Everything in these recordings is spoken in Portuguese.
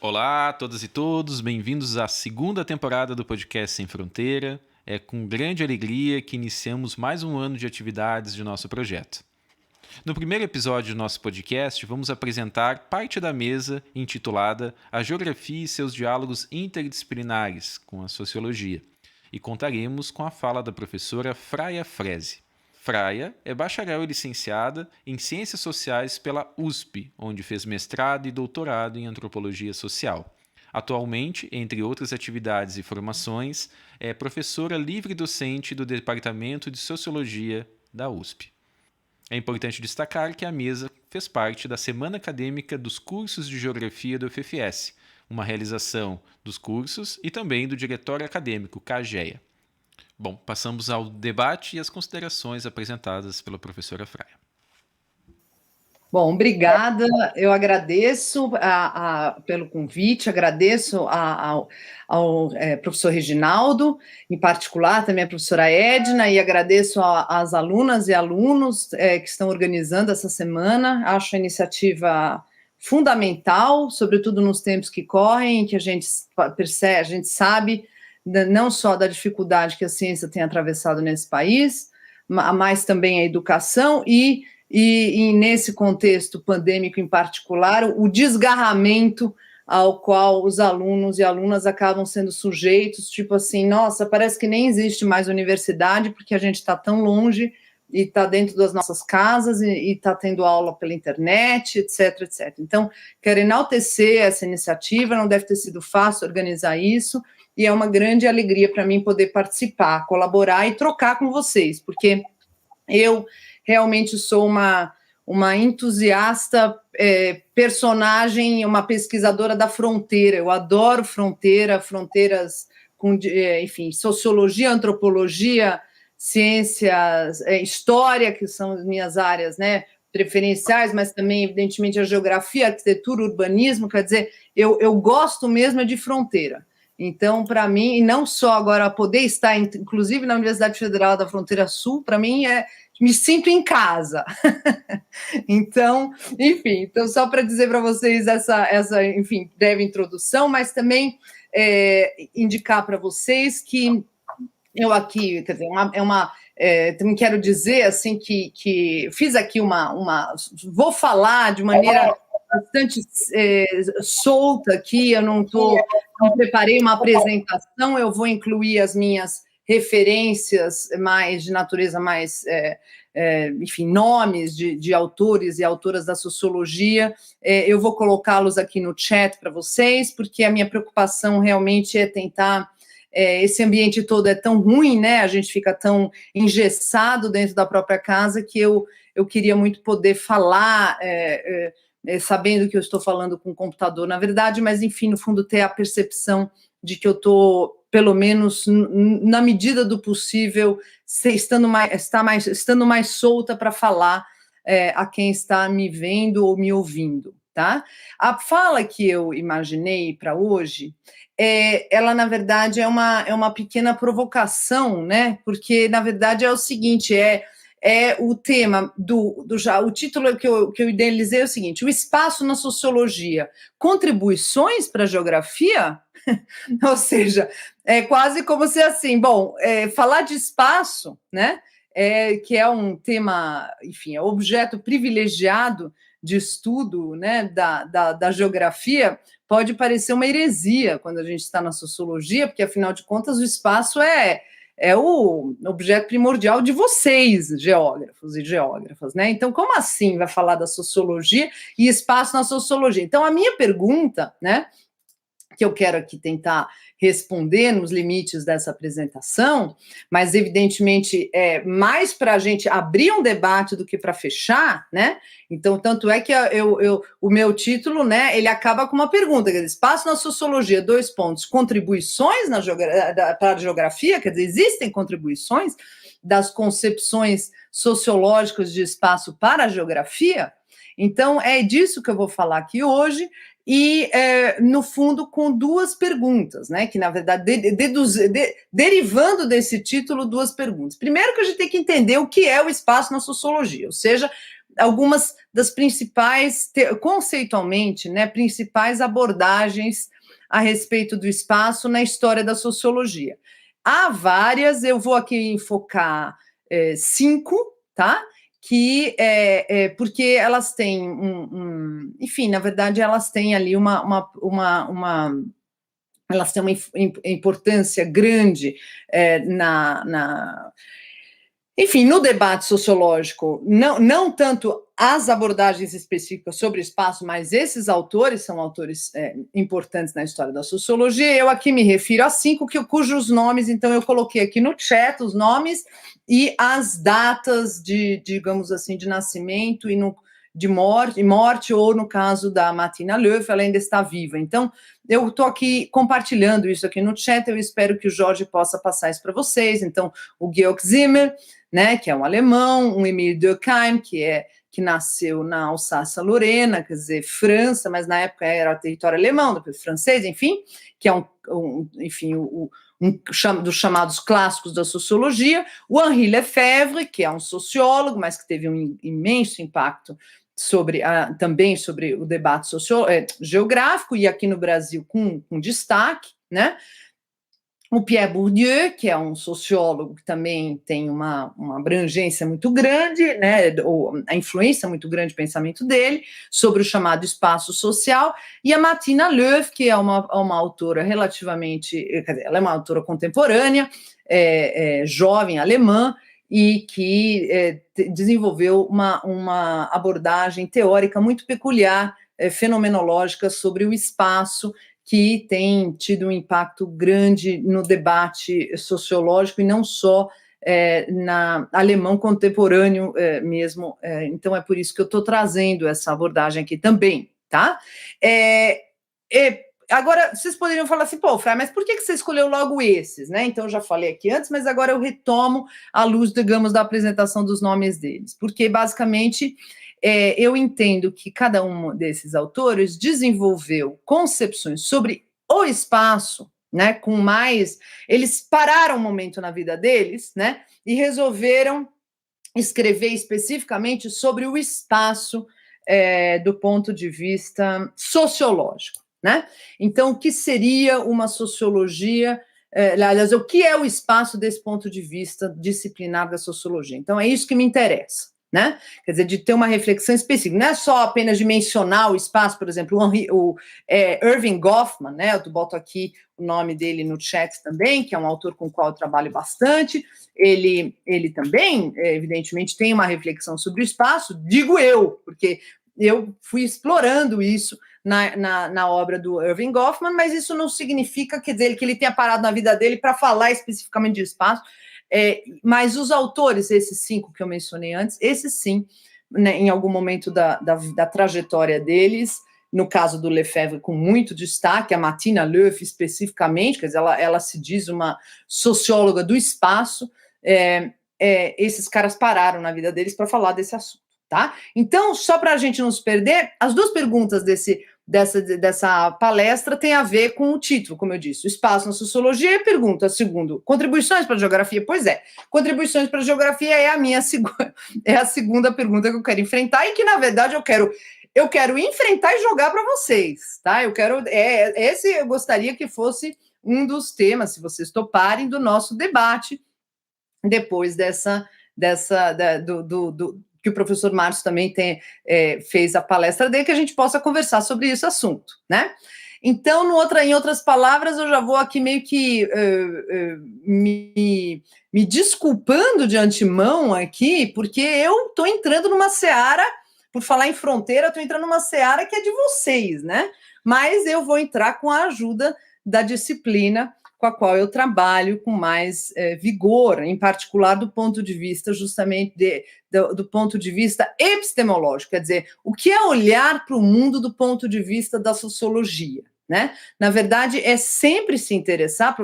Olá a todas e todos, bem-vindos à segunda temporada do podcast Sem Fronteira. É com grande alegria que iniciamos mais um ano de atividades de nosso projeto. No primeiro episódio do nosso podcast, vamos apresentar parte da mesa intitulada A Geografia e seus diálogos interdisciplinares com a Sociologia, e contaremos com a fala da professora Fraia Freze. Fraia é bacharel e licenciada em Ciências Sociais pela USP, onde fez mestrado e doutorado em Antropologia Social. Atualmente, entre outras atividades e formações, é professora livre-docente do Departamento de Sociologia da USP. É importante destacar que a mesa fez parte da Semana Acadêmica dos Cursos de Geografia do FFS, uma realização dos cursos e também do Diretório Acadêmico, CAGEA. Bom, passamos ao debate e às considerações apresentadas pela professora Fraia. Bom, obrigada. Eu agradeço pelo convite, agradeço ao professor Reginaldo, em particular também a professora Edna, e agradeço às alunas e alunos que estão organizando essa semana. Acho a iniciativa fundamental, sobretudo nos tempos que correm, que a gente percebe, a gente sabe não só da dificuldade que a ciência tem atravessado nesse país, mas também a educação e nesse contexto pandêmico em particular, o desgarramento ao qual os alunos e alunas acabam sendo sujeitos, tipo assim, nossa, parece que nem existe mais universidade porque a gente está tão longe e está dentro das nossas casas e está tendo aula pela internet, etc, etc. Então, quero enaltecer essa iniciativa, não deve ter sido fácil organizar isso, e é uma grande alegria para mim poder participar, colaborar e trocar com vocês, porque eu realmente sou uma entusiasta, personagem, uma pesquisadora da fronteira. Eu adoro fronteiras com, enfim, sociologia, antropologia, ciências, história, que são as minhas áreas, né, preferenciais, mas também, evidentemente, a geografia, a arquitetura, o urbanismo. Quer dizer, eu gosto mesmo de fronteira. Então, para mim, e não só agora poder estar, inclusive, na Universidade Federal da Fronteira Sul, para mim me sinto em casa. Então, enfim, então só para dizer para vocês essa, enfim, breve introdução, mas também indicar para vocês que eu aqui, quer dizer, também quero dizer assim que fiz aqui vou falar de maneira bastante solta aqui, eu não preparei uma apresentação, eu vou incluir as minhas referências mais de natureza mais, enfim, nomes de autores e autoras da sociologia, eu vou colocá-los aqui no chat para vocês, porque a minha preocupação realmente é tentar, esse ambiente todo é tão ruim, né, a gente fica tão engessado dentro da própria casa, que eu queria muito poder falar, sabendo que eu estou falando com o computador, na verdade, mas, enfim, no fundo, ter a percepção de que eu estou, pelo menos, na medida do possível, estando mais solta para falar a quem está me vendo ou me ouvindo, tá? A fala que eu imaginei para hoje, ela, na verdade, é uma pequena provocação, né? Porque, na verdade, é o seguinte, o tema o título que eu idealizei é o seguinte: o espaço na sociologia, contribuições para a geografia? Ou seja, é quase como se assim, falar de espaço, né, que é um tema, enfim, é objeto privilegiado de estudo, né, da geografia, pode parecer uma heresia quando a gente está na sociologia, porque, afinal de contas, o espaço é o objeto primordial de vocês, geógrafos e geógrafas, né? Então, como assim vai falar da sociologia e espaço na sociologia? Então, a minha pergunta, né, que eu quero aqui tentar responder nos limites dessa apresentação, mas, evidentemente, mais para a gente abrir um debate do que para fechar, né? Então, tanto é que o meu título, né, ele acaba com uma pergunta, quer dizer, espaço na sociologia, : contribuições para a geografia, quer dizer, existem contribuições das concepções sociológicas de espaço para a geografia? Então, é disso que eu vou falar aqui hoje. e, no fundo, com duas perguntas, né? Que, na verdade, derivando desse título, duas perguntas. Primeiro que a gente tem que entender o que é o espaço na sociologia, ou seja, algumas das principais, conceitualmente, né, principais abordagens a respeito do espaço na história da sociologia. Há várias, eu vou aqui enfocar 5, tá? Que porque elas têm enfim, na verdade, elas têm ali elas têm uma importância grande enfim, no debate sociológico, não tanto as abordagens específicas sobre o espaço, mas esses autores são autores importantes na história da sociologia. Eu aqui me refiro a 5, cujos nomes, então, eu coloquei aqui no chat, os nomes e as datas digamos assim, de nascimento e de morte, ou no caso da Martina Löw, ela ainda está viva. Então, eu estou aqui compartilhando isso aqui no chat, eu espero que o Jorge possa passar isso para vocês. Então, o Georg Simmel, né, que é um alemão, um Emile Durkheim, que nasceu na Alsácia-Lorena, quer dizer, França, mas na época era território alemão, depois francês, enfim, que é dos chamados clássicos da sociologia, o Henri Lefebvre, que é um sociólogo, mas que teve um imenso impacto também sobre o debate geográfico, e aqui no Brasil com destaque, né? O Pierre Bourdieu, que é um sociólogo que também tem uma abrangência muito grande, né, ou a influência muito grande do pensamento dele, sobre o chamado espaço social, e a Martina Löw, que é uma autora relativamente, quer dizer, ela é uma autora contemporânea, jovem alemã, e que desenvolveu uma abordagem teórica muito peculiar, fenomenológica, sobre o espaço, que tem tido um impacto grande no debate sociológico, e não só na alemão contemporâneo mesmo. Então, é por isso que eu estou trazendo essa abordagem aqui também, tá? Agora, vocês poderiam falar assim, pô, Fran, mas por que você escolheu logo esses, né? Então, eu já falei aqui antes, mas agora eu retomo à luz, digamos, da apresentação dos nomes deles, porque, basicamente, eu entendo que cada um desses autores desenvolveu concepções sobre o espaço, né, com mais... Eles pararam um momento na vida deles, né, e resolveram escrever especificamente sobre o espaço do ponto de vista sociológico, né? Então, o que seria uma sociologia... aliás, o que é o espaço desse ponto de vista disciplinar da sociologia? Então, é isso que me interessa, né? Quer dizer, de ter uma reflexão específica, não é só apenas de mencionar o espaço, por exemplo, o Erving Goffman, né? Eu boto aqui o nome dele no chat também, que é um autor com o qual eu trabalho bastante. Ele também, evidentemente, tem uma reflexão sobre o espaço, digo eu, porque eu fui explorando isso na obra do Erving Goffman, mas isso não significa, quer dizer, que ele tenha parado na vida dele para falar especificamente de espaço. Mas os autores, esses 5 que eu mencionei antes, esses sim, né, em algum momento da trajetória deles, no caso do Lefebvre, com muito destaque, a Martina Löw especificamente, quer dizer, ela se diz uma socióloga do espaço, esses caras pararam na vida deles para falar desse assunto, tá? Então, só para a gente não se perder, as duas perguntas dessa palestra tem a ver com o título, como eu disse, o espaço na sociologia, e pergunta, segundo, contribuições para a geografia? Pois é, contribuições para a geografia é a segunda pergunta que eu quero enfrentar, e que, na verdade, eu quero enfrentar e jogar para vocês, tá? Esse eu gostaria que fosse um dos temas, se vocês toparem, do nosso debate, depois que o professor Márcio também fez a palestra dele, que a gente possa conversar sobre esse assunto, né? Então, em outras palavras, eu já vou aqui meio que me desculpando de antemão aqui, porque eu estou entrando numa seara, por falar em fronteira, estou entrando numa seara que é de vocês, né? Mas eu vou entrar com a ajuda da disciplina com a qual eu trabalho com mais vigor, em particular do ponto de vista justamente do ponto de vista epistemológico, quer dizer, o que é olhar para o mundo do ponto de vista da sociologia, né? Na verdade, é sempre se interessar, o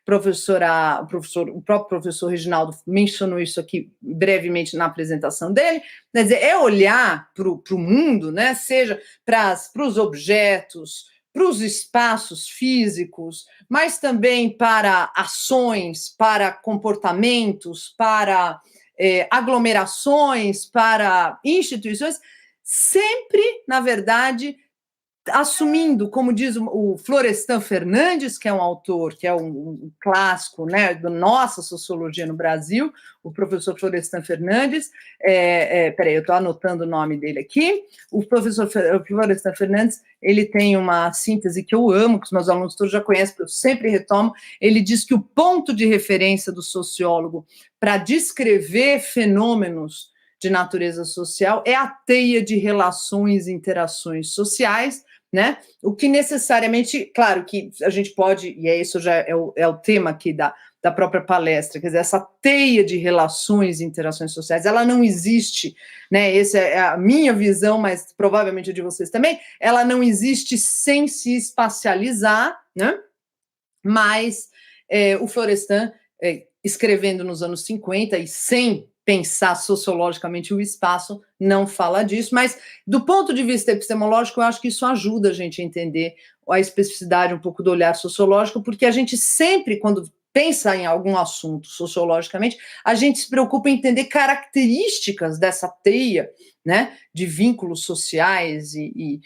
próprio professor Reginaldo mencionou isso aqui brevemente na apresentação dele, quer dizer, é olhar para o mundo, né? Seja para os objetos, para os espaços físicos, mas também para ações, para comportamentos, para aglomerações, para instituições, sempre, na verdade, assumindo, como diz o Florestan Fernandes, que é um autor, que é um clássico, né, da nossa sociologia no Brasil, o professor Florestan Fernandes, peraí, eu estou anotando o nome dele aqui, o professor Florestan Fernandes, ele tem uma síntese que eu amo, que os meus alunos todos já conhecem, porque eu sempre retomo, ele diz que o ponto de referência do sociólogo para descrever fenômenos de natureza social é a teia de relações e interações sociais, né? O que necessariamente, claro que a gente pode, e isso já é o tema aqui da própria palestra, quer dizer, essa teia de relações e interações sociais, ela não existe, né? Essa é a minha visão, mas provavelmente a de vocês também, ela não existe sem se espacializar, né? Mas o Florestan, escrevendo nos anos 50 e sem pensar sociologicamente o espaço, não fala disso, mas do ponto de vista epistemológico, eu acho que isso ajuda a gente a entender a especificidade um pouco do olhar sociológico, porque a gente sempre, quando pensa em algum assunto sociologicamente, a gente se preocupa em entender características dessa teia, né, de vínculos sociais e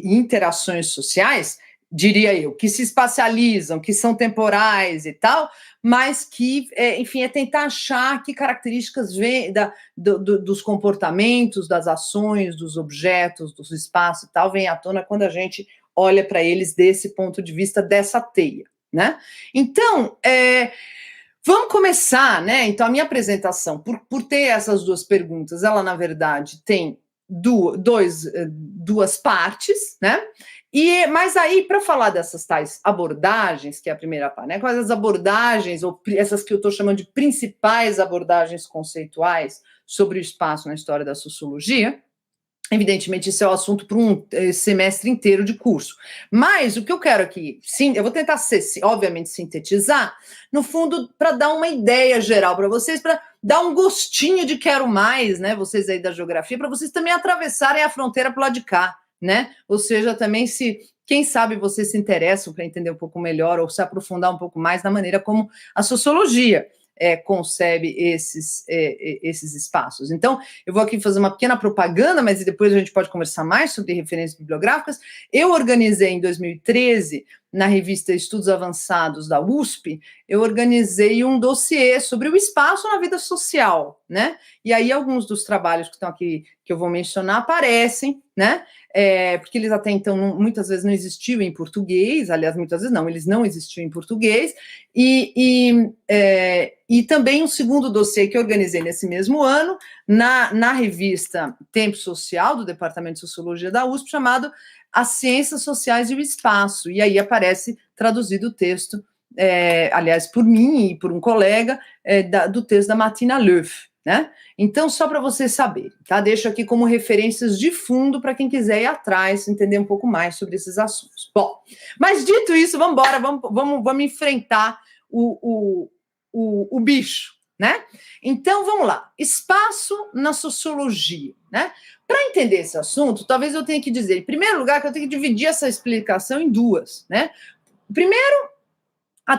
interações sociais, diria eu, que se espacializam, que são temporais e tal, mas que, enfim, é tentar achar que características vêm dos comportamentos, das ações, dos objetos, dos espaços e tal, vêm à tona quando a gente olha para eles desse ponto de vista, dessa teia, né? Então, vamos começar, né? Então, a minha apresentação, por ter essas duas perguntas, ela, na verdade, tem duas partes, né? Mas aí, para falar dessas tais abordagens, que é a primeira parte, né? Quais as abordagens, ou essas que eu estou chamando de principais abordagens conceituais sobre o espaço na história da sociologia, evidentemente, isso é o assunto para um semestre inteiro de curso. Mas o que eu quero aqui, sim, eu vou tentar obviamente, sintetizar, no fundo, para dar uma ideia geral para vocês, para dar um gostinho de quero mais, né? Vocês aí da geografia, para vocês também atravessarem a fronteira para o lado de cá, né? Ou seja, também quem sabe vocês se interessam para entender um pouco melhor ou se aprofundar um pouco mais na maneira como a sociologia concebe esses espaços. Então, eu vou aqui fazer uma pequena propaganda, mas depois a gente pode conversar mais sobre referências bibliográficas. Eu organizei em 2013, na revista Estudos Avançados da USP, eu organizei um dossiê sobre o espaço na vida social, né? E aí alguns dos trabalhos que estão aqui, que eu vou mencionar, aparecem, né? Porque eles até então muitas vezes não existiam em português, aliás, muitas vezes não, eles não existiam em português, e também um segundo dossiê que eu organizei nesse mesmo ano, na revista Tempo Social, do Departamento de Sociologia da USP, chamado As Ciências Sociais e o Espaço, e aí aparece traduzido o texto, aliás, por mim e por um colega, do texto da Martina Löf, né? Então, só para vocês saberem, tá? Deixo aqui como referências de fundo para quem quiser ir atrás, entender um pouco mais sobre esses assuntos. Bom, mas dito isso, vamos embora, vamos enfrentar o bicho, né? Então, vamos lá. Espaço na sociologia, né? Para entender esse assunto, talvez eu tenha que dizer, em primeiro lugar, que eu tenho que dividir essa explicação em duas, né? Primeiro,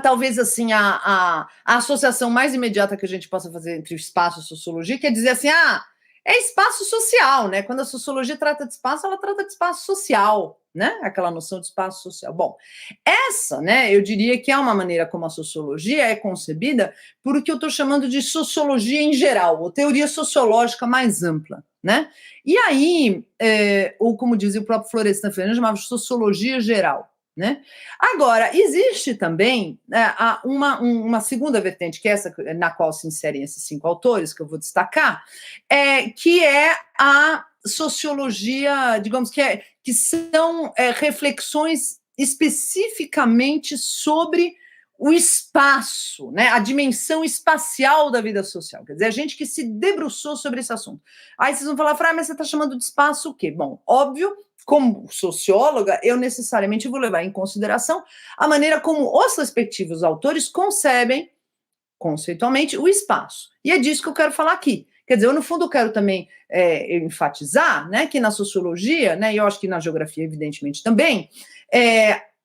talvez assim, a associação mais imediata que a gente possa fazer entre o espaço e a sociologia, que é dizer assim, é espaço social, né? Quando a sociologia trata de espaço, ela trata de espaço social, né? Aquela noção de espaço social. Bom, essa, né, eu diria que é uma maneira como a sociologia é concebida por o que eu estou chamando de sociologia em geral, ou teoria sociológica mais ampla, né? E aí, ou como dizia o próprio Florestan Fernandes, chamava de sociologia geral, né? Agora, existe também uma segunda vertente, que é essa na qual se inserem esses 5 autores, que eu vou destacar, que é a sociologia, digamos, que são reflexões especificamente sobre o espaço, né, a dimensão espacial da vida social. Quer dizer, a gente que se debruçou sobre esse assunto. Aí vocês vão falar, mas você está chamando de espaço o quê? Bom, óbvio, como socióloga, eu necessariamente vou levar em consideração a maneira como os respectivos autores concebem, conceitualmente, o espaço. E é disso que eu quero falar aqui. Quer dizer, eu, no fundo, quero também enfatizar, né, que na sociologia, né, e eu acho que na geografia, evidentemente, também,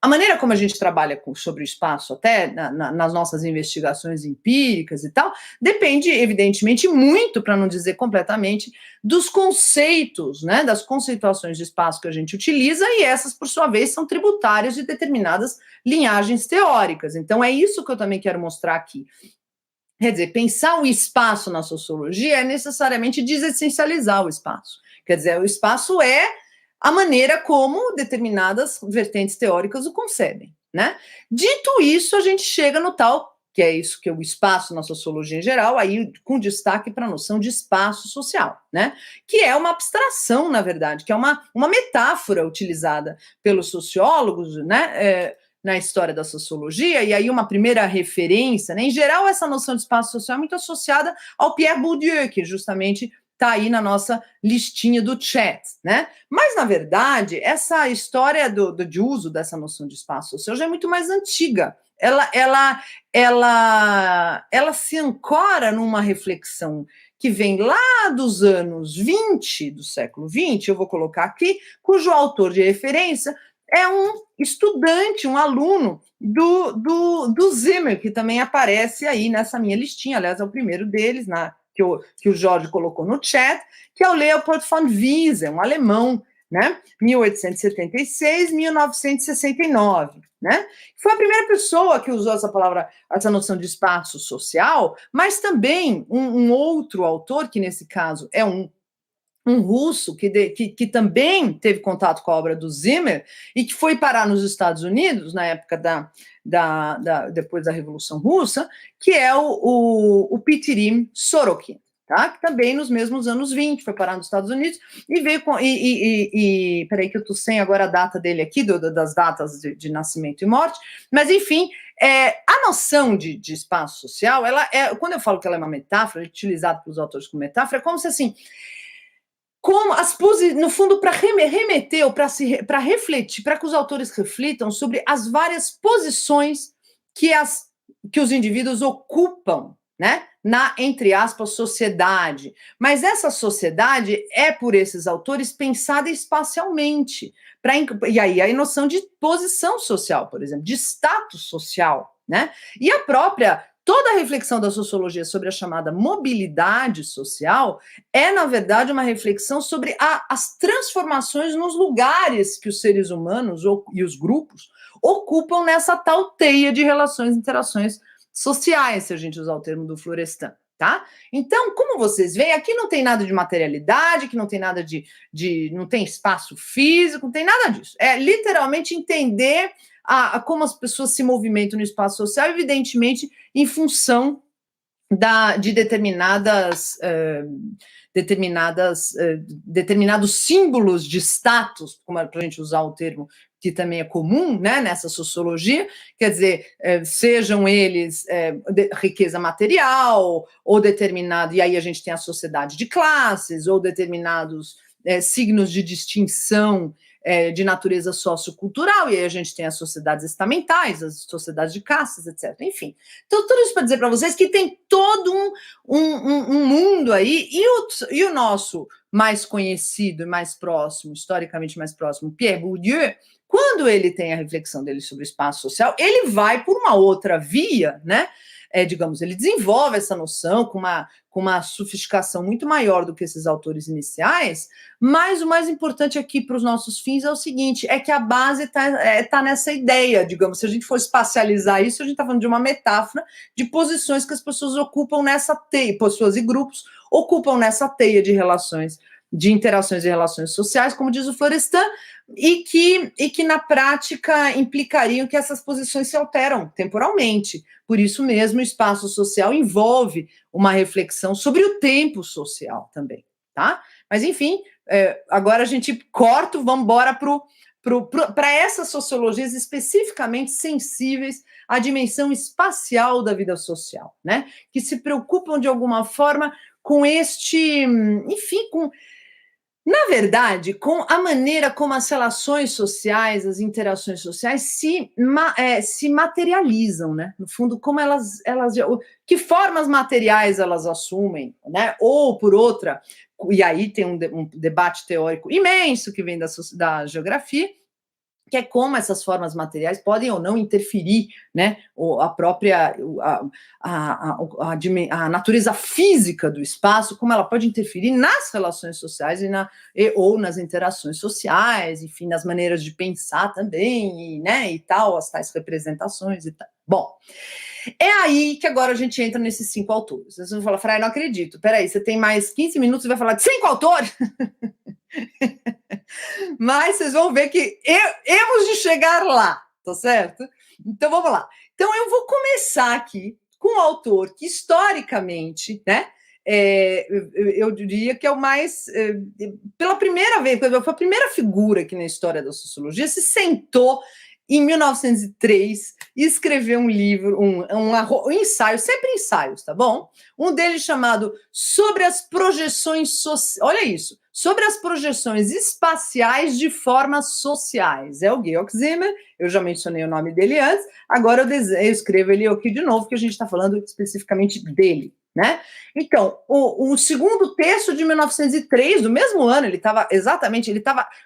a maneira como a gente trabalha sobre o espaço, até nas nossas investigações empíricas e tal, depende, evidentemente, muito, para não dizer completamente, dos conceitos, né, das conceituações de espaço que a gente utiliza, e essas, por sua vez, são tributárias de determinadas linhagens teóricas. Então, é isso que eu também quero mostrar aqui. Quer dizer, pensar o espaço na sociologia é necessariamente desessencializar o espaço. Quer dizer, o espaço é a maneira como determinadas vertentes teóricas o concebem, né? Dito isso, a gente chega no tal, que é isso que é o espaço na sociologia em geral, aí com destaque para a noção de espaço social, né? Que é uma abstração, na verdade, que é uma metáfora utilizada pelos sociólogos, né? Na história da sociologia, e aí uma primeira referência, né? Em geral, essa noção de espaço social é muito associada ao Pierre Bourdieu, que justamente está aí na nossa listinha do chat, né? Mas, na verdade, essa história de uso dessa noção de espaço social já é muito mais antiga. Ela se ancora numa reflexão que vem lá dos anos 20 do século 20, eu vou colocar aqui, cujo autor de referência é um estudante, um aluno do Zimmer, que também aparece aí nessa minha listinha, aliás, é o primeiro deles, que o Jorge colocou no chat, que é o Leopold von Wiese, um alemão, né? 1876, 1969, né? Foi a primeira pessoa que usou essa palavra, essa noção de espaço social, mas também um outro autor, que nesse caso é um russo que também teve contato com a obra do Zimmer e que foi parar nos Estados Unidos na época depois da Revolução Russa, que é o Pitirim Sorokin, tá? Que também nos mesmos anos 20 foi parar nos Estados Unidos e veio com... peraí que eu estou sem agora a data dele aqui, das datas de nascimento e morte, mas enfim... a noção de espaço social, quando eu falo que ela é uma metáfora, utilizada pelos autores como metáfora, é como se assim... no fundo, para remeter ou para refletir, para que os autores reflitam sobre as várias posições que os indivíduos ocupam, né, entre aspas, sociedade. Mas essa sociedade é, por esses autores, pensada espacialmente. E aí a noção de posição social, por exemplo, de status social, né? E toda a reflexão da sociologia sobre a chamada mobilidade social é, na verdade, uma reflexão sobre as transformações nos lugares que os seres humanos e os grupos ocupam nessa tal teia de relações e interações sociais, se a gente usar o termo do Florestan, tá? Então, como vocês veem, aqui não tem nada de materialidade, aqui não tem nada não tem espaço físico, não tem nada disso. É literalmente entender como as pessoas se movimentam no espaço social, evidentemente, em função de determinados símbolos de status, como é para a gente usar o termo que também é comum, né, nessa sociologia, quer dizer, sejam eles riqueza material, ou determinado, e aí a gente tem a sociedade de classes, ou determinados signos de distinção de natureza sociocultural, e aí a gente tem as sociedades estamentais, as sociedades de castas, etc. Enfim, então tudo isso para dizer para vocês que tem todo um mundo aí, e o nosso mais conhecido e mais próximo, historicamente mais próximo, Pierre Bourdieu, quando ele tem a reflexão dele sobre o espaço social, ele vai por uma outra via, né? Digamos, ele desenvolve essa noção com uma sofisticação muito maior do que esses autores iniciais, mas o mais importante aqui para os nossos fins é o seguinte, é que a base tá nessa ideia, digamos, se a gente for espacializar isso, a gente está falando de uma metáfora de posições que as pessoas ocupam nessa teia, pessoas e grupos ocupam nessa teia de relações, de interações e relações sociais, como diz o Florestan, e que na prática implicariam que essas posições se alteram temporalmente. Por isso mesmo, o espaço social envolve uma reflexão sobre o tempo social também, tá? Mas, enfim, agora a gente corta, vamos embora para essas sociologias especificamente sensíveis à dimensão espacial da vida social, né? Que se preocupam, de alguma forma, com enfim, Na verdade, com a maneira como as relações sociais, as interações sociais se materializam, né? No fundo, como que formas materiais elas assumem, né? Ou por outra, e aí tem um debate teórico imenso que vem da geografia, que é como essas formas materiais podem ou não interferir, né, a própria a natureza física do espaço, como ela pode interferir nas relações sociais ou nas interações sociais, enfim, nas maneiras de pensar também, né, e tal, as tais representações e tal. Bom, é aí que agora a gente entra nesses 5 autores. Vocês vão falar, Fray, não acredito, peraí, você tem mais 15 minutos e vai falar de 5 autores? Mas vocês vão ver que hemos de chegar lá, tá certo? Então vamos lá. Então eu vou começar aqui com um autor que historicamente, né, eu diria que é o mais, pela primeira vez, foi a primeira figura aqui na história da sociologia, se sentou em 1903 e escreveu um livro, um ensaio, sempre ensaios, tá bom? Um deles chamado Sobre as Projeções Sociais. Olha isso. Sobre as projeções espaciais de formas sociais. É o Georg Simmel, eu já mencionei o nome dele antes, agora eu escrevo ele aqui de novo, que a gente está falando especificamente dele, né? Então, o segundo texto de 1903, do mesmo ano, ele estava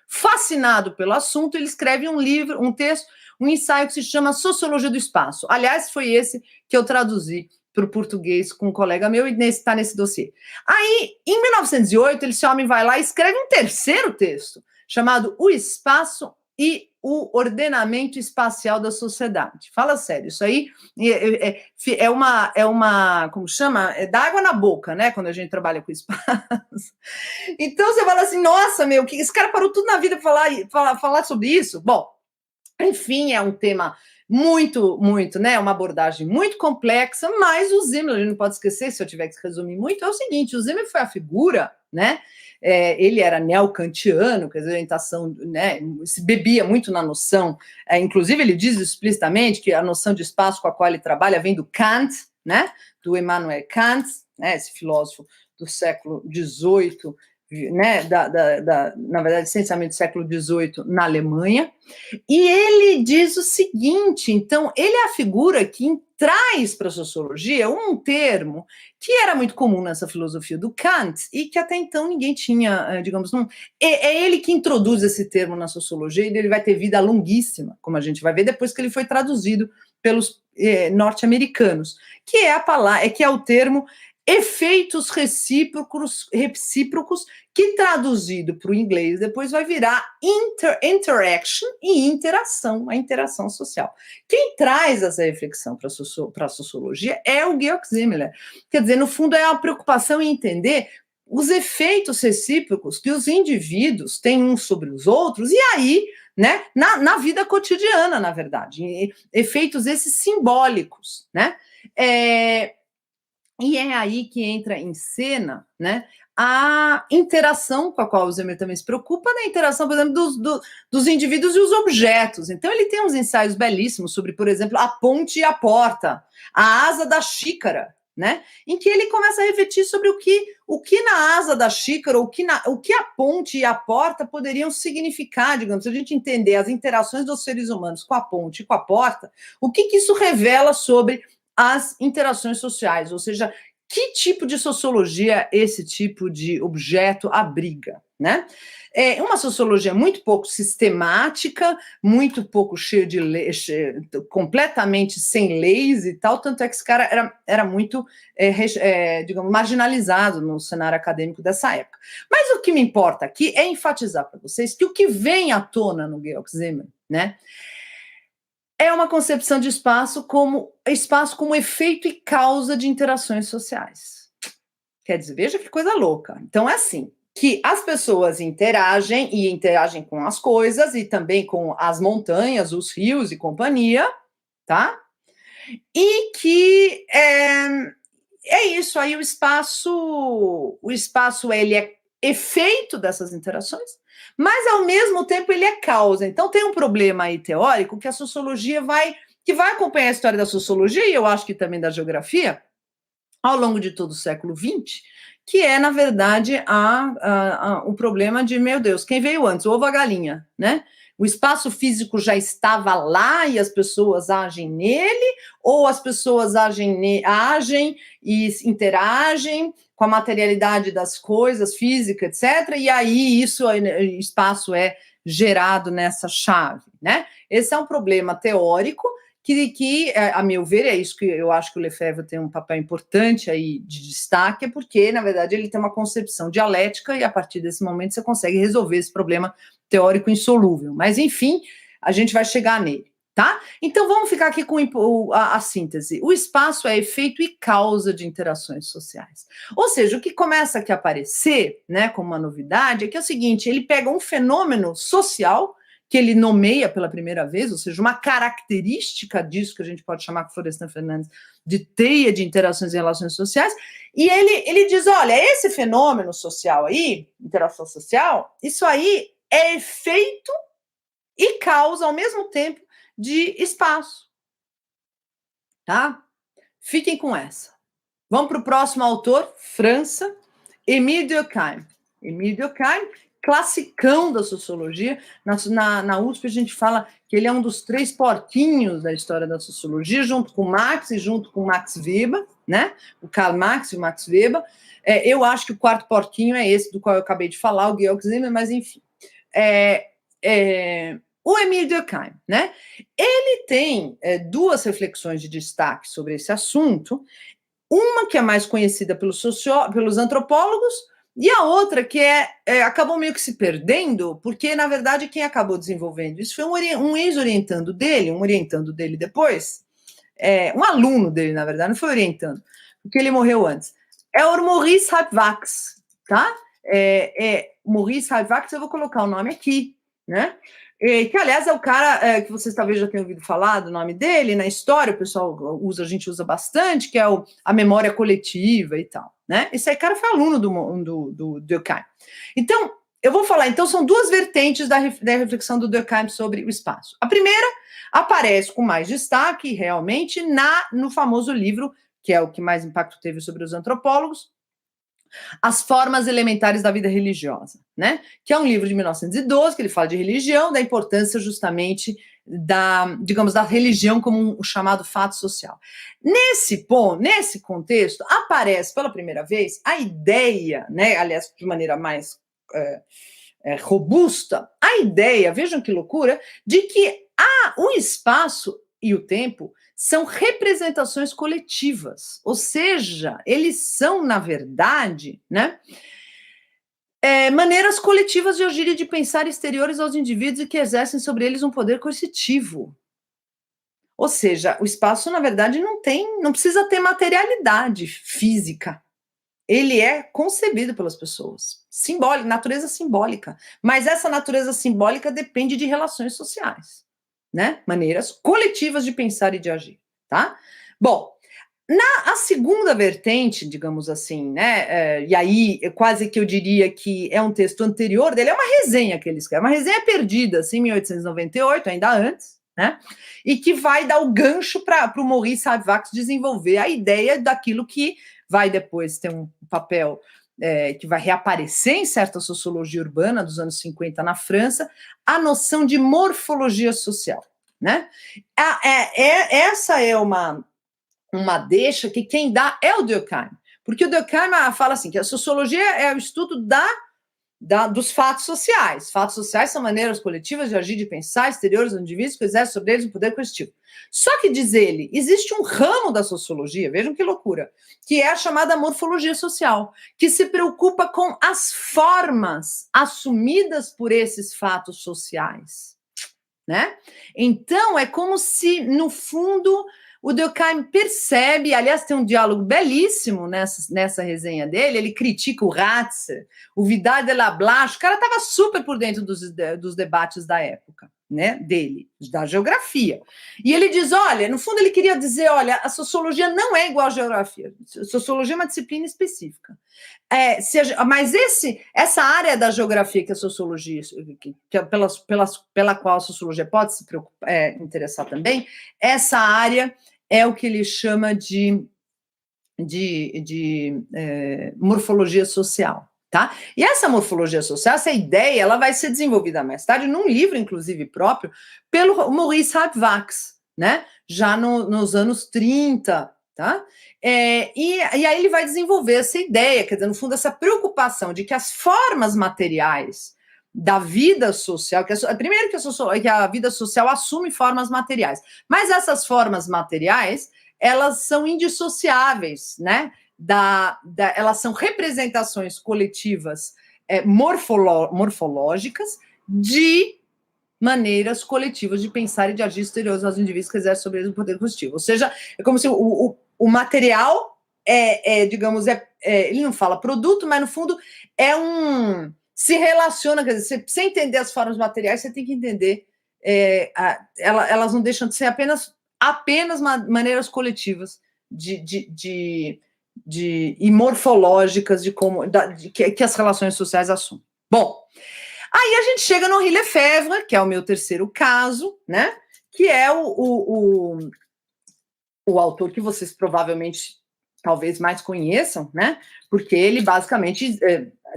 fascinado pelo assunto, ele escreve um livro, um texto, um ensaio que se chama Sociologia do Espaço. Aliás, foi esse que eu traduzi para o português com um colega meu e está nesse dossiê. Aí, em 1908, esse homem vai lá e escreve um terceiro texto, chamado O Espaço e o Ordenamento Espacial da Sociedade. Fala sério, isso aí é uma como chama? É dá água na boca, né, quando a gente trabalha com espaço. Então, você fala assim, nossa, meu, esse cara parou tudo na vida para falar sobre isso? Bom, enfim, é um tema muito, né, uma abordagem muito complexa, mas o Simmel, a gente não pode esquecer, se eu tiver que resumir muito, é o seguinte, o Simmel foi a figura, né, ele era neo-kantiano, quer dizer, a orientação, né, se bebia muito na noção, inclusive ele diz explicitamente que a noção de espaço com a qual ele trabalha vem do Kant, né, do Immanuel Kant, né, esse filósofo do século XVIII, né, na verdade, essencialmente do século XVIII, na Alemanha, e ele diz o seguinte, então, ele é a figura que traz para a sociologia um termo que era muito comum nessa filosofia do Kant e que até então ninguém tinha, digamos, é ele que introduz esse termo na sociologia e ele vai ter vida longuíssima, como a gente vai ver depois que ele foi traduzido pelos norte-americanos, que é o termo efeitos recíprocos, que traduzido para o inglês depois vai virar interaction e interação, a interação social. Quem traz essa reflexão para a sociologia é o Georg Simmel. Quer dizer, no fundo, é a preocupação em entender os efeitos recíprocos que os indivíduos têm uns sobre os outros, e aí, né, na vida cotidiana, na verdade, efeitos esses simbólicos, né? E é aí que entra em cena, né, a interação com a qual o Simmel também se preocupa, na interação, por exemplo, dos indivíduos e os objetos. Então, ele tem uns ensaios belíssimos sobre, por exemplo, a ponte e a porta, a asa da xícara, né, em que ele começa a refletir sobre o que na asa da xícara, o que a ponte e a porta poderiam significar, digamos, se a gente entender as interações dos seres humanos com a ponte e com a porta, o que isso revela sobre as interações sociais, ou seja, que tipo de sociologia esse tipo de objeto abriga, né? É uma sociologia muito pouco sistemática, muito pouco cheia de leis, completamente sem leis e tal, tanto é que esse cara era muito, digamos, marginalizado no cenário acadêmico dessa época. Mas o que me importa aqui é enfatizar para vocês que o que vem à tona no Georg Simmel, né, é uma concepção de espaço como efeito e causa de interações sociais. Quer dizer, veja que coisa louca. Então, é assim, que as pessoas interagem com as coisas e também com as montanhas, os rios e companhia, tá? E que é isso, aí o espaço ele é efeito dessas interações, mas ao mesmo tempo ele é causa. Então tem um problema aí teórico que a sociologia vai acompanhar a história da sociologia, e eu acho que também da geografia, ao longo de todo o século XX, que é, na verdade, o problema de, meu Deus, quem veio antes, o ovo ou a galinha, né? O espaço físico já estava lá e as pessoas agem nele, ou as pessoas agem e interagem com a materialidade das coisas, física, etc., e aí espaço é gerado nessa chave, né? Esse é um problema teórico que, a meu ver, é isso que eu acho que o Lefebvre tem um papel importante aí de destaque, porque, na verdade, ele tem uma concepção dialética e, a partir desse momento, você consegue resolver esse problema teórico insolúvel. Mas, enfim, a gente vai chegar nele, tá? Então, vamos ficar aqui com a síntese. O espaço é efeito e causa de interações sociais. Ou seja, o que começa aqui a aparecer, né, como uma novidade, é que é o seguinte, ele pega um fenômeno social que ele nomeia pela primeira vez, ou seja, uma característica disso que a gente pode chamar, com Florestan Fernandes, de teia de interações e relações sociais, e ele diz, olha, esse fenômeno social aí, interação social, isso aí é efeito e causa, ao mesmo tempo, de espaço. Tá? Fiquem com essa. Vamos para o próximo autor, França, Émile Durkheim. Émile Durkheim, classicão da sociologia. Na USP a gente fala que ele é um dos 3 porquinhos da história da sociologia, junto com Marx e junto com Max Weber, né? O Karl Marx e o Max Weber. Eu acho que o 4º porquinho é esse do qual eu acabei de falar, o Georg Simmel, mas enfim. O Émile Durkheim, né? Ele tem 2 reflexões de destaque sobre esse assunto. Uma que é mais conhecida pelos antropólogos, e a outra que acabou meio que se perdendo, porque, na verdade, quem acabou desenvolvendo isso foi um ex-orientando dele, um orientando dele depois, um aluno dele, na verdade, não foi orientando, porque ele morreu antes. É o Maurice Halbwachs, tá? Maurice Halbwachs, eu vou colocar o nome aqui, né? Que, aliás, é o cara que vocês talvez já tenham ouvido falar do nome dele na história, o pessoal a gente usa bastante, que é a memória coletiva e tal, né? Esse aí, cara, foi aluno do Durkheim. Então, eu vou falar, então, são 2 vertentes da reflexão do Durkheim sobre o espaço. A primeira aparece com mais destaque, realmente, no famoso livro, que é o que mais impacto teve sobre os antropólogos, As Formas Elementares da Vida Religiosa, né? Que é um livro de 1912, que ele fala de religião, da importância justamente digamos, da religião como um chamado fato social. Nesse contexto, aparece pela primeira vez a ideia, né? Aliás, de maneira mais robusta, a ideia, vejam que loucura, de que o espaço e o tempo são representações coletivas, ou seja, eles são, na verdade, né, maneiras coletivas de agir e de pensar exteriores aos indivíduos e que exercem sobre eles um poder coercitivo. Ou seja, o espaço, na verdade, não precisa ter materialidade física. Ele é concebido pelas pessoas, natureza simbólica, mas essa natureza simbólica depende de relações sociais, né? Maneiras coletivas de pensar e de agir, tá? Bom, a segunda vertente, digamos assim, né? E aí, quase que eu diria que é um texto anterior dele, é uma resenha que ele escreve, uma resenha perdida, assim, em 1898, ainda antes, né? E que vai dar o gancho para o Maurice Halbwachs desenvolver a ideia daquilo que vai depois ter um papel que vai reaparecer em certa sociologia urbana dos anos 50 na França, a noção de morfologia social, né? Essa é uma deixa que quem dá é o Durkheim, porque o Durkheim fala assim, que a sociologia é o estudo dos fatos sociais. Fatos sociais são maneiras coletivas de agir, de pensar, exteriores aos indivíduos que exercem sobre eles um poder coercitivo. Só que, diz ele, existe um ramo da sociologia, vejam que loucura, que é a chamada morfologia social, que se preocupa com as formas assumidas por esses fatos sociais, né? Então, é como se, no fundo, o Durkheim percebe, aliás, tem um diálogo belíssimo nessa resenha dele, ele critica o Ratzer, o Vidal de Lablache, o cara estava super por dentro dos debates da época, né, dele, da geografia. E ele diz, olha, no fundo ele queria dizer, olha, a sociologia não é igual à geografia, sociologia é uma disciplina específica. Mas essa área da geografia que a sociologia, pela qual a sociologia pode se interessar também, essa área é o que ele chama de morfologia social, tá? E essa morfologia social, essa ideia, ela vai ser desenvolvida mais tarde num livro, inclusive, próprio, pelo Maurice Halbwachs, né? Já nos anos 30, tá? E aí ele vai desenvolver essa ideia, quer dizer, no fundo, essa preocupação de que as formas materiais da vida social, primeiro que a vida social assume formas materiais, mas essas formas materiais, elas são indissociáveis, né? Elas são representações coletivas morfológicas de maneiras coletivas de pensar e de agir exteriores aos indivíduos que exercem sobre eles o poder positivo. Ou seja, é como se o material digamos, ele não fala produto, mas no fundo se relaciona, quer dizer, você entender as formas materiais, você tem que entender, elas não deixam de ser apenas maneiras coletivas e morfológicas que as relações sociais assumem. Bom, aí a gente chega no Henri Lefebvre, que é o meu terceiro caso, né? Que é o autor que vocês provavelmente talvez mais conheçam, né? Porque ele basicamente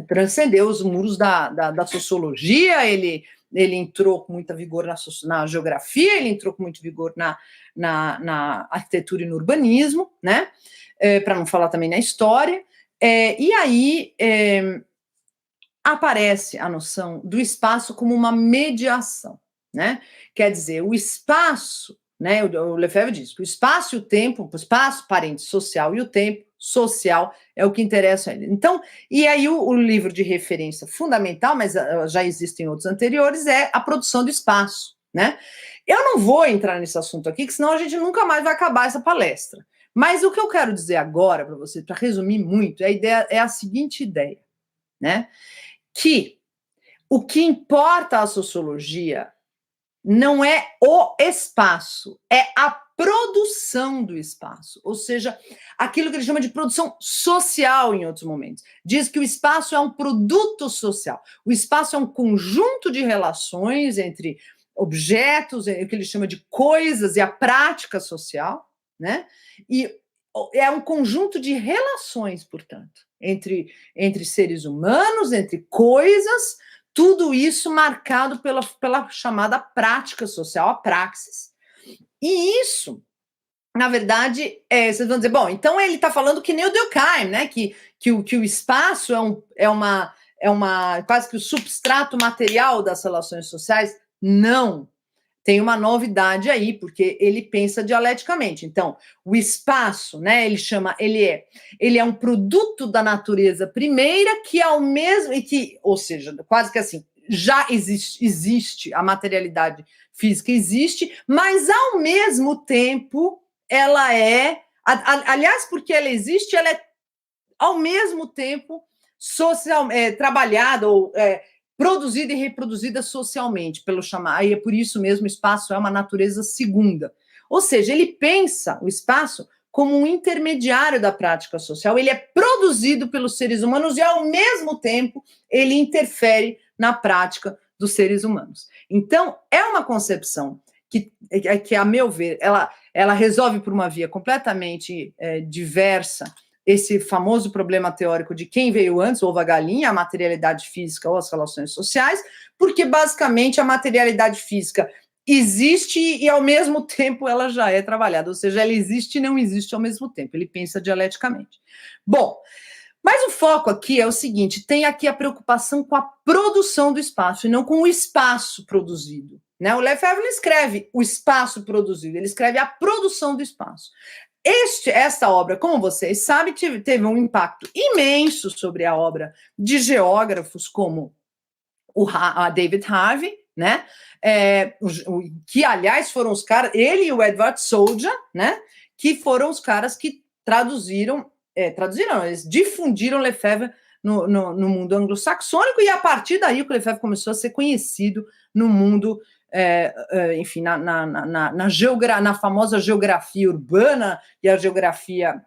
transcendeu os muros da sociologia, ele entrou com muito vigor na geografia, ele entrou com muito vigor na arquitetura e no urbanismo, né? Para não falar também na história. E aí aparece a noção do espaço como uma mediação, né? Quer dizer, o espaço, né? O Lefebvre diz que o espaço e o tempo, o espaço parente social e o tempo social é o que interessa a ele. Então, e aí o livro de referência fundamental, mas já existem outros anteriores, é A Produção do Espaço, né? Eu não vou entrar nesse assunto aqui, que senão a gente nunca mais vai acabar essa palestra. Mas o que eu quero dizer agora para você, para resumir muito, é a seguinte ideia, né? Que o que importa à sociologia não é o espaço, é a produção do espaço, ou seja, aquilo que ele chama de produção social em outros momentos. Diz que o espaço é um produto social, o espaço é um conjunto de relações entre objetos, o que ele chama de coisas e a prática social, né? E é um conjunto de relações, portanto, entre seres humanos, entre coisas, tudo isso marcado pela chamada prática social, a praxis. E isso, na verdade, vocês vão dizer, bom, então ele está falando que nem o Durkheim, né? Que o espaço é quase que o substrato material das relações sociais. Não. Tem uma novidade aí, porque ele pensa dialeticamente. Então, o espaço, né, ele é um produto da natureza primeira que ou seja, quase que assim, já existe a materialidade física existe, mas ao mesmo tempo ela aliás, porque ela existe, ela é ao mesmo tempo trabalhada ou produzida e reproduzida socialmente, pelo chamar, e é por isso mesmo o espaço é uma natureza segunda. Ou seja, ele pensa o espaço como um intermediário da prática social, ele é produzido pelos seres humanos e, ao mesmo tempo, ele interfere na prática dos seres humanos. Então, é uma concepção que a meu ver, ela resolve por uma via completamente diversa esse famoso problema teórico de quem veio antes, ovo a galinha, a materialidade física ou as relações sociais, porque basicamente a materialidade física existe e ao mesmo tempo ela já é trabalhada, ou seja, ela existe e não existe ao mesmo tempo, ele pensa dialeticamente. Bom, mas o foco aqui é o seguinte, tem aqui a preocupação com a produção do espaço e não com o espaço produzido, né? O Lefebvre escreve o espaço produzido, ele escreve a produção do espaço. Esta obra, como vocês sabem, teve um impacto imenso sobre a obra de geógrafos como a David Harvey, né? Que, aliás, foram os caras, ele e o Edward Soldier, né? Que foram os caras que eles difundiram Lefebvre no mundo anglo-saxônico, e a partir daí o Lefebvre começou a ser conhecido no mundo enfim, na famosa geografia urbana e a geografia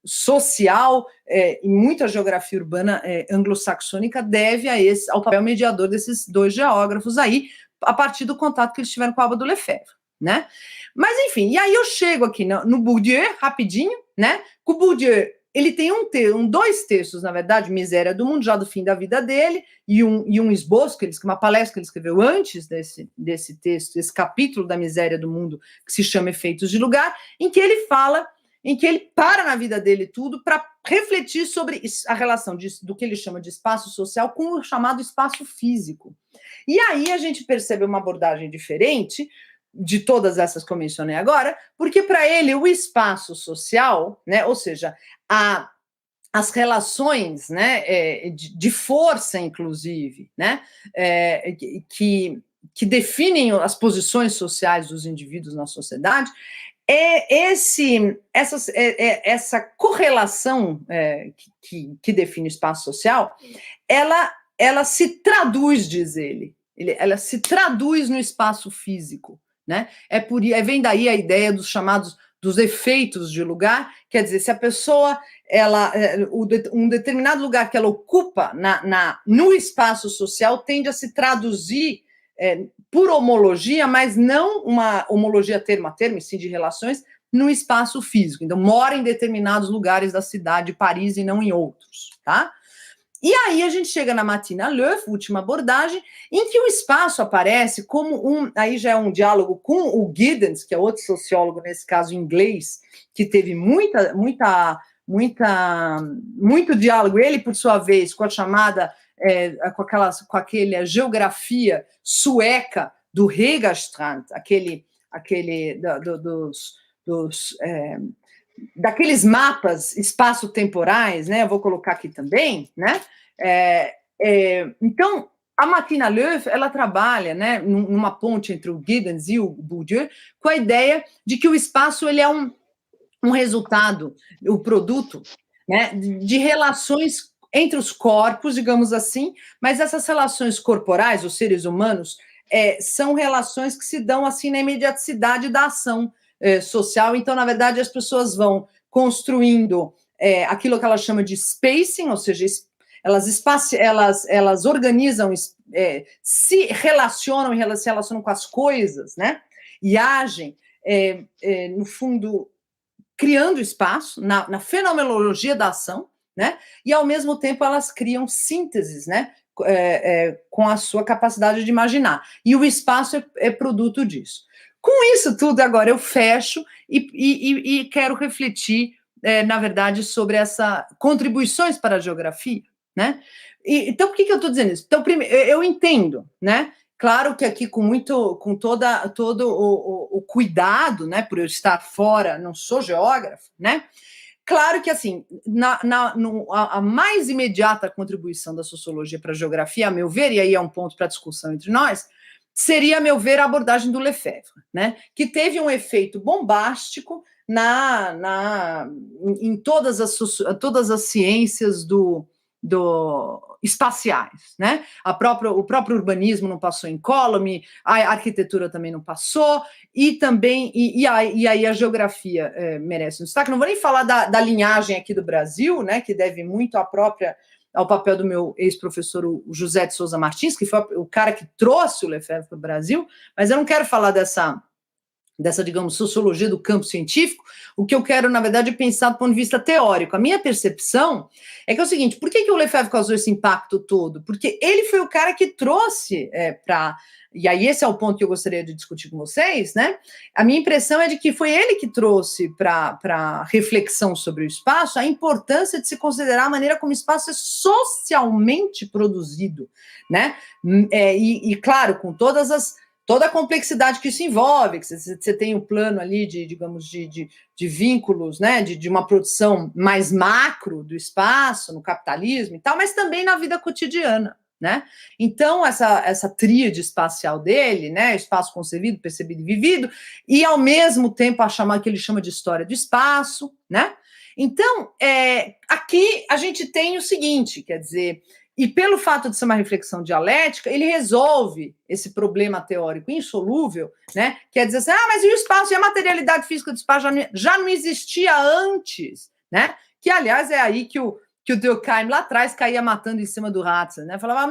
social, e muita geografia urbana anglo-saxônica deve ao papel mediador desses dois geógrafos aí, a partir do contato que eles tiveram com a obra do Lefebvre. né? Mas, enfim, e aí eu chego aqui no Bourdieu, rapidinho, né? Com o Bourdieu, ele tem dois textos, na verdade, Miséria do Mundo, já do fim da vida dele, e um esboço, uma palestra que ele escreveu antes desse texto, esse capítulo da Miséria do Mundo, que se chama Efeitos de Lugar, em que ele para na vida dele tudo para refletir sobre a relação do que ele chama de espaço social com o chamado espaço físico. E aí a gente percebe uma abordagem diferente de todas essas que eu mencionei agora, porque para ele o espaço social, né, ou seja, as relações, né, de força, inclusive, né, que definem as posições sociais dos indivíduos na sociedade, essa correlação que define o espaço social, ela se traduz, diz ele, ela se traduz no espaço físico, né? Vem daí a ideia dos efeitos de lugar, quer dizer, se a pessoa, um determinado lugar que ela ocupa no espaço social tende a se traduzir por homologia, mas não uma homologia termo a termo, e sim de relações, no espaço físico. Então, mora em determinados lugares da cidade de Paris e não em outros, tá? E aí a gente chega na Martina Löw, última abordagem, em que o espaço aparece como aí já é um diálogo com o Giddens, que é outro sociólogo, nesse caso inglês, que teve muito diálogo, ele, por sua vez, com a chamada, com aquela geografia sueca do Hegerstrand, daqueles mapas espaço-temporais, né? Eu vou colocar aqui também, né? Então, a Martina Löw, ela trabalha, né, numa ponte entre o Giddens e o Bourdieu, com a ideia de que o espaço ele é um resultado, o produto, né, de relações entre os corpos, digamos assim, mas essas relações corporais, os seres humanos, são relações que se dão assim na imediaticidade da ação social. Então, na verdade, as pessoas vão construindo aquilo que ela chama de spacing, ou seja, elas organizam, se relacionam e se relacionam com as coisas, né? E agem, no fundo, criando espaço na fenomenologia da ação, né? E ao mesmo tempo elas criam sínteses, né? Com a sua capacidade de imaginar. E o espaço é produto disso. Com isso tudo, agora eu fecho e quero refletir, na verdade, sobre essas contribuições para a geografia, né? Então, por que eu estou dizendo isso? Então, primeiro, eu entendo, né? Claro que aqui com todo o cuidado, né? Por eu estar fora, não sou geógrafo, né? Claro que, assim, a mais imediata contribuição da sociologia para a geografia, a meu ver, e aí é um ponto para discussão entre nós, seria, a meu ver, a abordagem do Lefebvre, né? Que teve um efeito bombástico em todas as ciências espaciais, né? O próprio urbanismo não passou incólume, a arquitetura também não passou, e também aí a geografia merece um destaque. Não vou nem falar da linhagem aqui do Brasil, né? Que deve muito ao papel do meu ex-professor, o José de Souza Martins, que foi o cara que trouxe o Lefebvre para o Brasil, mas eu não quero falar dessa, digamos, sociologia do campo científico. O que eu quero, na verdade, é pensar do ponto de vista teórico. A minha percepção é que é o seguinte: por que o Lefebvre causou esse impacto todo? Porque ele foi o cara que trouxe e aí esse é o ponto que eu gostaria de discutir com vocês, né? A minha impressão é de que foi ele que trouxe para reflexão sobre o espaço a importância de se considerar a maneira como o espaço é socialmente produzido, né? Claro, com toda a complexidade que isso envolve, que você tem um plano ali de vínculos, né, de uma produção mais macro do espaço, no capitalismo e tal, mas também na vida cotidiana, né? Então, essa tríade espacial dele, né, espaço concebido, percebido e vivido, e ao mesmo tempo que ele chama de história do espaço, né? Então, aqui a gente tem o seguinte, quer dizer, e pelo fato de ser uma reflexão dialética, ele resolve esse problema teórico insolúvel, né? Quer dizer assim, mas e o espaço e a materialidade física do espaço já não existia antes, né? Que, aliás, é aí que o Durkheim lá atrás caía matando em cima do Ratzel, né? Falava,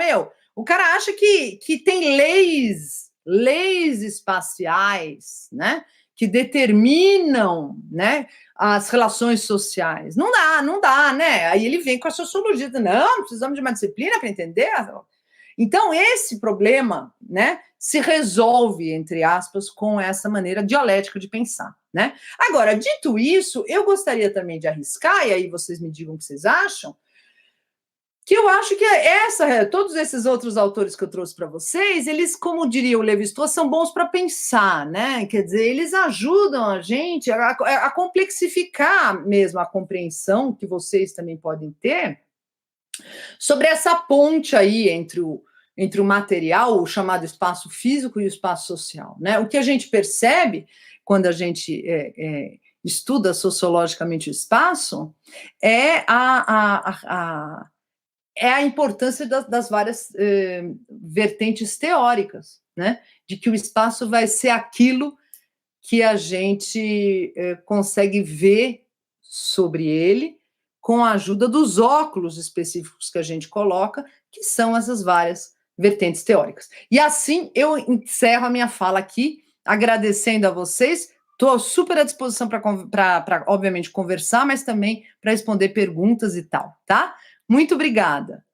o cara acha que tem leis leis espaciais, né, que determinam, né, as relações sociais. Não dá, né? Aí ele vem com a sociologia, não, precisamos de uma disciplina para entender. Então, esse problema, né, se resolve, entre aspas, com essa maneira dialética de pensar, né? Agora, dito isso, eu gostaria também de arriscar, e aí vocês me digam o que vocês acham, que eu acho que todos esses outros autores que eu trouxe para vocês, eles, como diria o Lévi-Strauss, são bons para pensar, né? Quer dizer, eles ajudam a gente a complexificar mesmo a compreensão que vocês também podem ter sobre essa ponte aí entre o material, o chamado espaço físico e o espaço social, né? O que a gente percebe quando a gente estuda sociologicamente o espaço é a importância das várias vertentes teóricas, né? De que o espaço vai ser aquilo que a gente consegue ver sobre ele com a ajuda dos óculos específicos que a gente coloca, que são essas várias vertentes teóricas. E assim eu encerro a minha fala aqui, agradecendo a vocês. Estou super à disposição para, obviamente, conversar, mas também para responder perguntas e tal, tá? Muito obrigada.